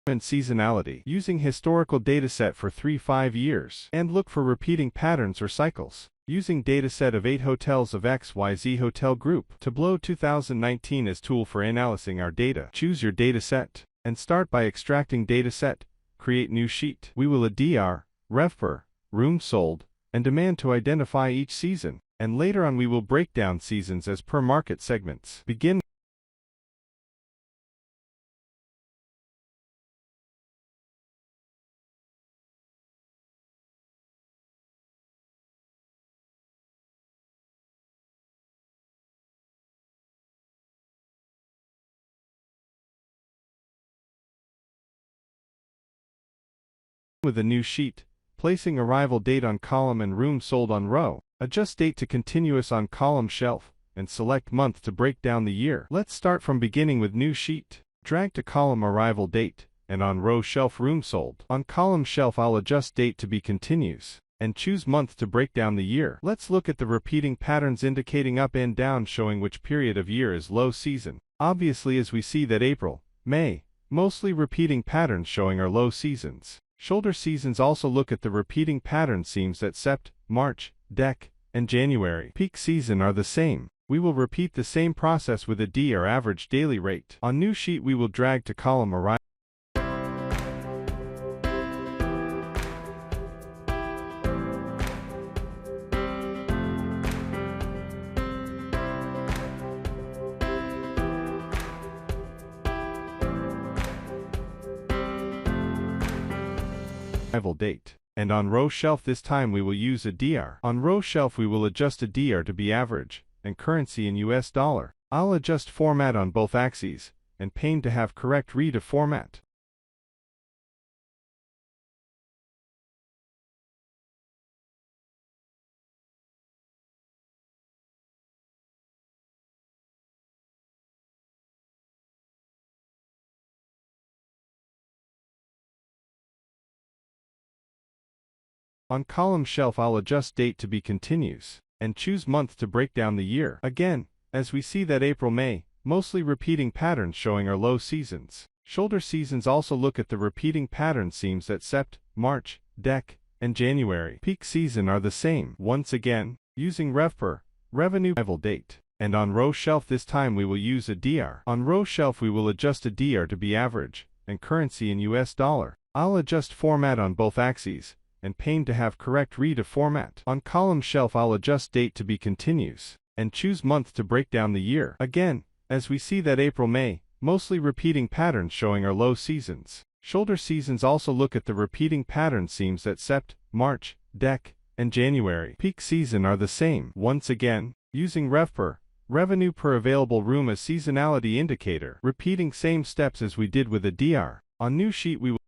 and seasonality, using historical dataset for 3-5 years, and look for repeating patterns or cycles. Using dataset of 8 hotels of XYZ Hotel Group. Tableau 2019 as tool for analyzing our data. Choose your dataset, and start by extracting dataset, create new sheet. We will add DR, RevPAR, room sold, and demand to identify each season, and later on we will break down seasons as per market segments. Begin with a new sheet, placing arrival date on column and room sold on row. Adjust date to continuous on column shelf, and select month to break down the year. Let's start from beginning with new sheet. Drag to column arrival date, and on row shelf room sold. On column shelf I'll adjust date to be continuous, and choose month to break down the year. Let's look at the repeating patterns indicating up and down showing which period of year is low season. Obviously as we see that April, May, mostly repeating patterns showing are low seasons. Shoulder seasons also look at the repeating pattern seems that Sept, March, Dec, and January. Peak season are the same. We will repeat the same process with a D or average daily rate. On new sheet we will drag to column arrival date. And on row shelf this time we will use a DR. On row shelf we will adjust a DR to be average, and currency in US dollar. I'll adjust format on both axes, and pane to have correct read of format. On column shelf I'll adjust date to be continuous, and choose month to break down the year. Again, as we see that April, May, mostly repeating patterns showing are low seasons. Shoulder seasons also look at the repeating pattern seems that Sept, March, Dec, and January. Peak season are the same. Once again, using RevPAR, revenue arrival date. And on row shelf this time we will use a DR. On row shelf we will adjust a DR to be average, and currency in US dollar. I'll adjust format on both axes, and pane to have correct read of format. On column shelf I'll adjust date to be continuous, and choose month to break down the year. Again, as we see that April, May, mostly repeating patterns showing are low seasons. Shoulder seasons also look at the repeating pattern seems that Sept, March, Dec, and January. Peak season are the same. Once again, using RevPAR, revenue per available room as seasonality indicator. Repeating same steps as we did with a DR. On new sheet we will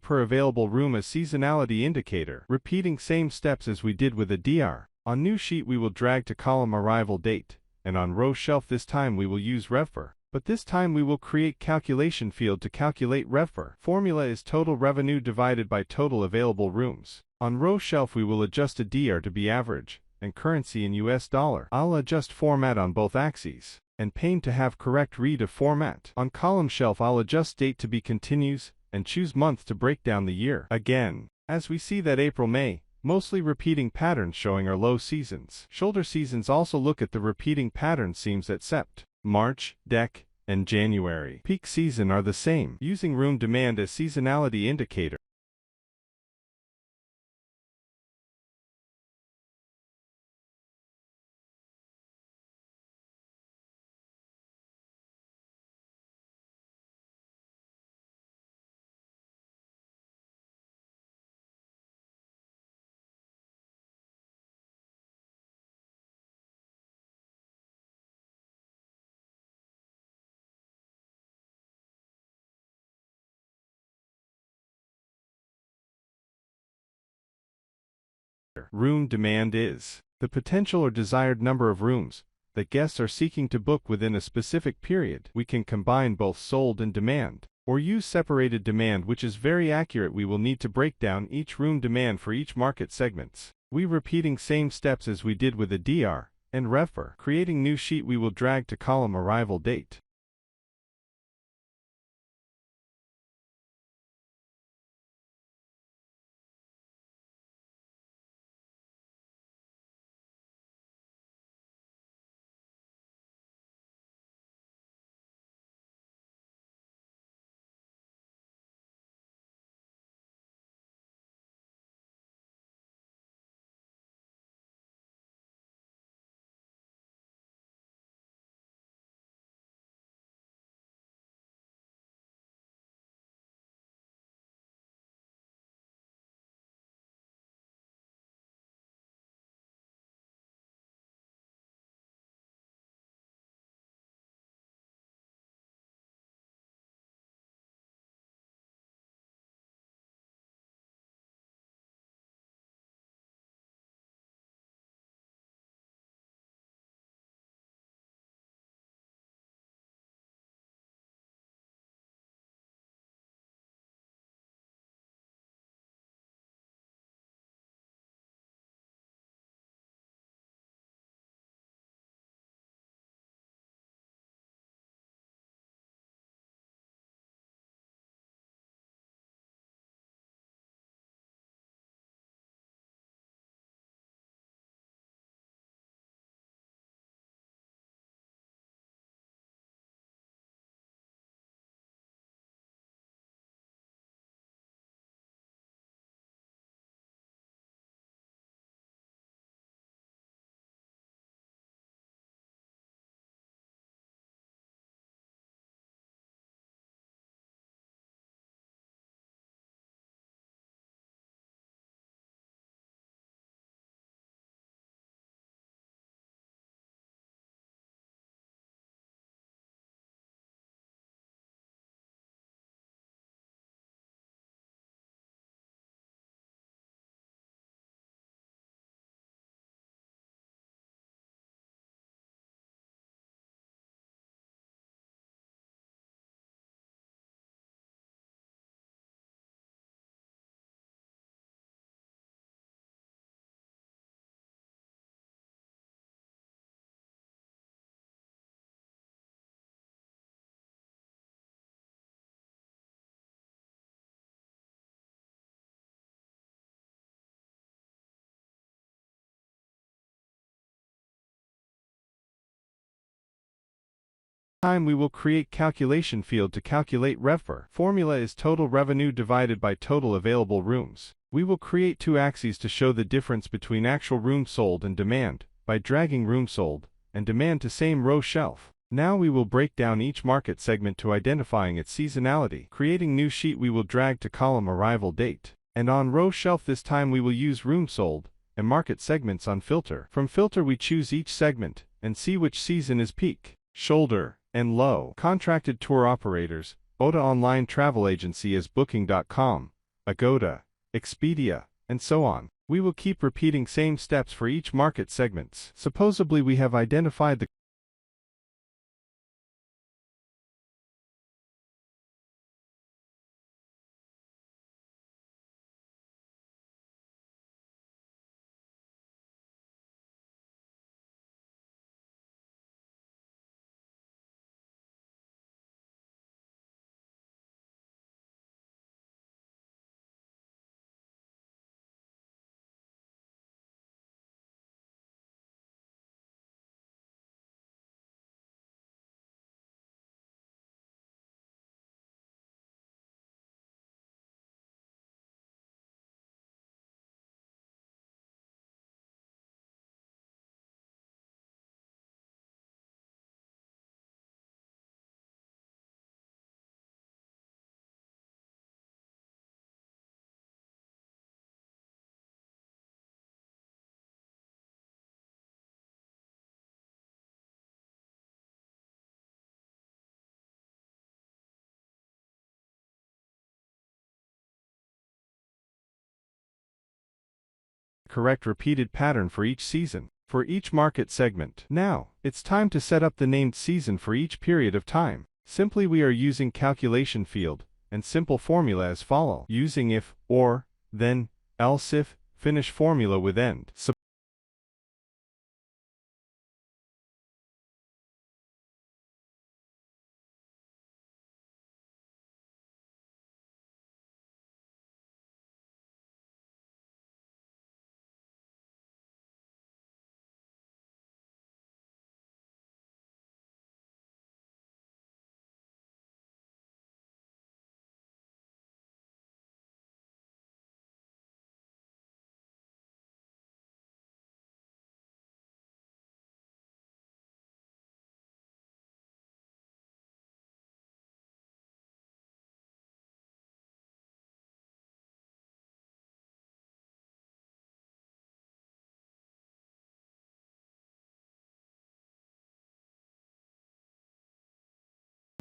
per available room as seasonality indicator. Repeating same steps as we did with a DR. On new sheet we will drag to column arrival date, and on row shelf this time we will use RevPAR. But this time we will create calculation field to calculate RevPAR. Formula is total revenue divided by total available rooms. On row shelf we will adjust a DR to be average, and currency in US dollar. I'll adjust format on both axes, and pane to have correct read of format. On column shelf I'll adjust date to be continuous, and choose month to break down the year. Again, as we see that April, May, mostly repeating patterns showing are low seasons. Shoulder seasons also look at the repeating pattern seems that Sept, March, Dec, and January. Peak season are the same. Using room demand as seasonality indicator. here. Room demand is the potential or desired number of rooms that guests are seeking to book within a specific period. We can combine both sold and demand, or use separated demand, which is very accurate. We will need to break down each room demand for each market segments. We repeating same steps as we did with the DR and RevPAR. Creating new sheet, we will drag to column arrival date. We will create calculation field to calculate RevPAR. Formula is total revenue divided by total available rooms. We will create two axes to show the difference between actual rooms sold and demand by dragging room sold and demand to same row shelf. Now we will break down each market segment to identifying its seasonality. Creating new sheet, we will drag to column arrival date. And on row shelf this time we will use room sold and market segments on filter. From filter we choose each segment and see which season is peak, shoulder, and low. Contracted tour operators, OTA online travel agency as Booking.com, Agoda, Expedia, and so on. We will keep repeating same steps for each market segments. Supposedly we have identified the correct repeated pattern for each season, for each market segment. Now, it's time to set up the named season for each period of time. Simply we are using calculation field, and simple formula as follow. Using if, or, then, else if, finish formula with end.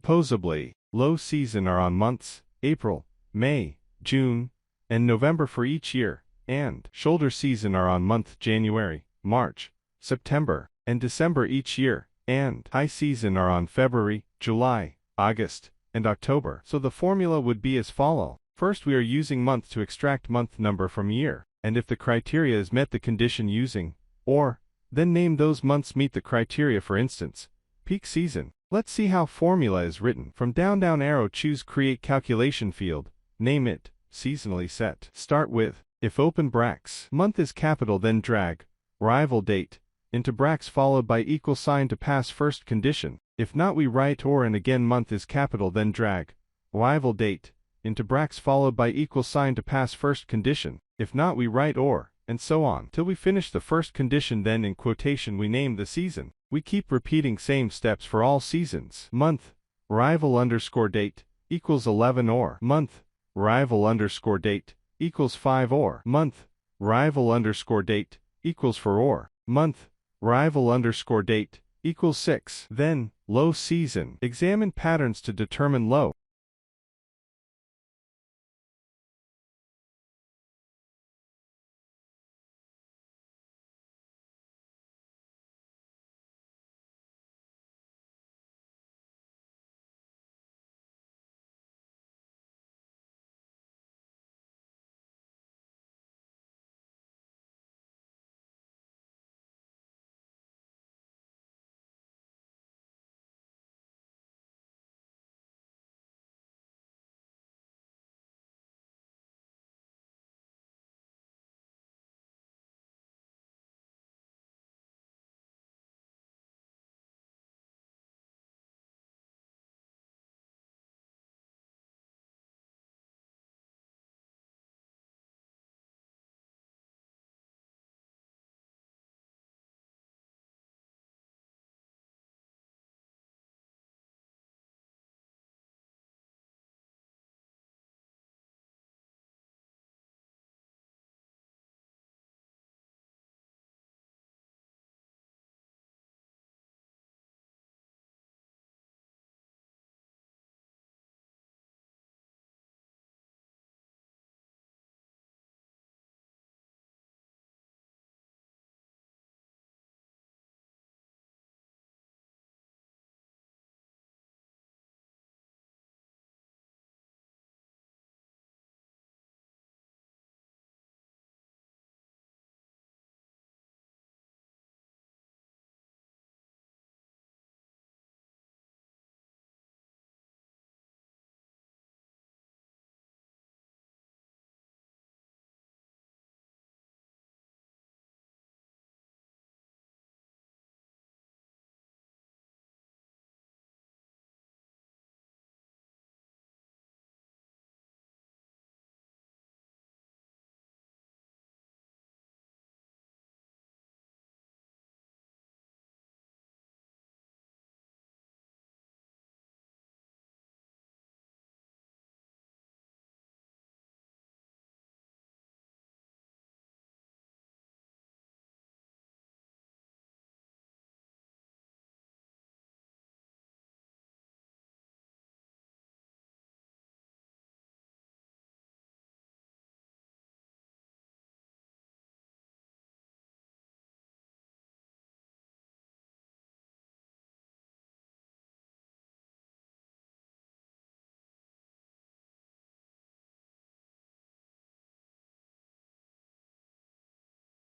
Supposedly, low season are on months April, May, June, and November for each year, and shoulder season are on month January, March, September, and December each year, and high season are on February, July, August, and October. So the formula would be as follow. First we are using month to extract month number from year, and if the criteria is met the condition using, or, then name those months meet the criteria, for instance, peak season. Let's see how formula is written. From down arrow choose create calculation field, name it, seasonally set. Start with, if open brackets, month is capital then drag, arrival date, into brackets followed by equal sign to pass first condition. If not we write or and again month is capital then drag, arrival date, into brackets followed by equal sign to pass first condition. If not we write or, and so on, till we finish the first condition, then in quotation we name the season. We keep repeating same steps for all seasons. Month, arrival underscore date, equals 11 or. Month, arrival underscore date, equals 5 or. Month, arrival underscore date, equals 4 or. Month, arrival underscore date, equals 6. Then, low season. Examine patterns to determine low.